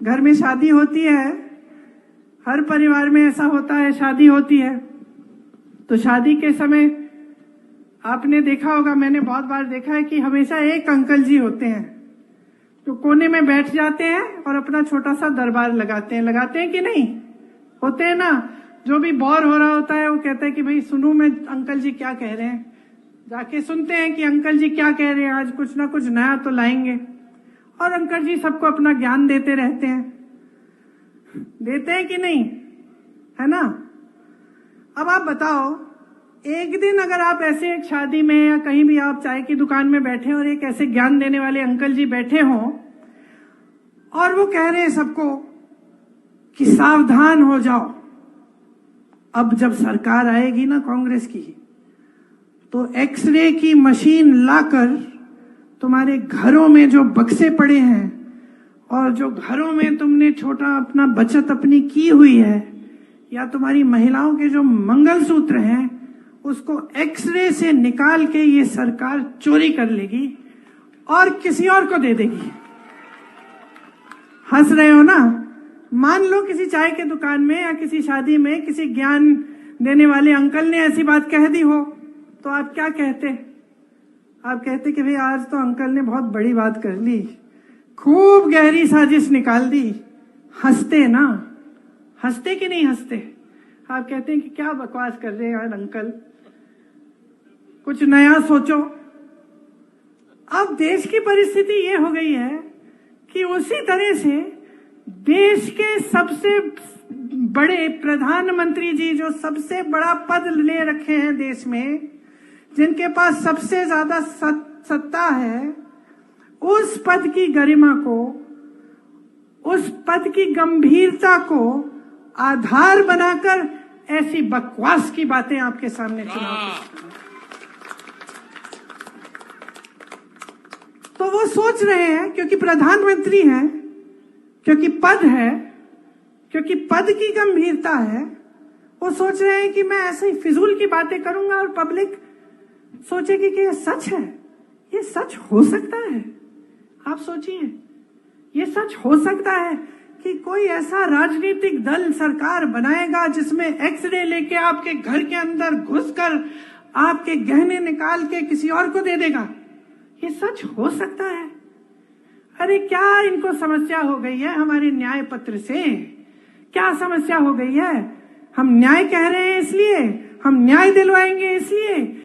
घर में शादी होती है, हर परिवार में ऐसा होता है, शादी होती है तो शादी के समय आपने देखा होगा, मैंने बहुत बार देखा है कि हमेशा एक अंकल जी होते हैं जो कोने में बैठ जाते हैं और अपना छोटा सा दरबार लगाते हैं कि नहीं? होते हैं ना। जो भी बोर हो रहा होता है वो कहता है कि भाई सुनूं मैं अंकल जी क्या कह रहे हैं, जाके सुनते हैं कि अंकल जी क्या कह रहे हैं, आज कुछ ना कुछ नया तो लाएंगे। और अंकल जी सबको अपना ज्ञान देते रहते हैं, देते हैं कि नहीं, है ना? अब आप बताओ, एक दिन अगर आप ऐसे एक शादी में या कहीं भी आप चाय की दुकान में बैठे और एक ऐसे ज्ञान देने वाले अंकल जी बैठे हों और वो कह रहे हैं सबको कि सावधान हो जाओ, अब जब सरकार आएगी ना कांग्रेस की तो एक्सरे की मशीन लाकर तुम्हारे घरों में जो बक्से पड़े हैं और जो घरों में तुमने छोटा अपना बचत अपनी की हुई है या तुम्हारी महिलाओं के जो मंगलसूत्र हैं उसको एक्सरे से निकाल के ये सरकार चोरी कर लेगी और किसी और को दे देगी। हंस रहे हो ना? मान लो किसी चाय के दुकान में या किसी शादी में किसी ज्ञान देने वाले अंकल ने ऐसी बात कह दी हो तो आप क्या कहते? आप कहते कि भाई आज तो अंकल ने बहुत बड़ी बात कर ली, खूब गहरी साजिश निकाल दी। हंसते ना? हंसते कि नहीं हंसते? आप कहते हैं कि क्या बकवास कर रहे हैं यार अंकल, कुछ नया सोचो। अब देश की परिस्थिति ये हो गई है कि उसी तरह से देश के सबसे बड़े प्रधानमंत्री जी जो सबसे बड़ा पद ले रखे हैं देश में, जिनके पास सबसे ज्यादा सत्ता है, उस पद की गरिमा को, उस पद की गंभीरता को आधार बनाकर ऐसी बकवास की बातें आपके सामने चुनाव। तो वो सोच रहे हैं क्योंकि प्रधानमंत्री हैं, क्योंकि पद है, क्योंकि पद की गंभीरता है, वो सोच रहे हैं कि मैं ऐसे ही फिजूल की बातें करूंगा और पब्लिक सोचेगी कि ये सच है। ये सच हो सकता है? आप सोचिए, ये सच हो सकता है कि कोई ऐसा राजनीतिक दल सरकार बनाएगा जिसमें एक्सरे लेके आपके घर के अंदर घुसकर आपके गहने निकाल के किसी और को दे देगा? ये सच हो सकता है? अरे क्या इनको समस्या हो गई है हमारे न्याय पत्र से? क्या समस्या हो गई है? हम न्याय कह रहे हैं इसलिए, हम न्याय दिलवाएंगे इसलिए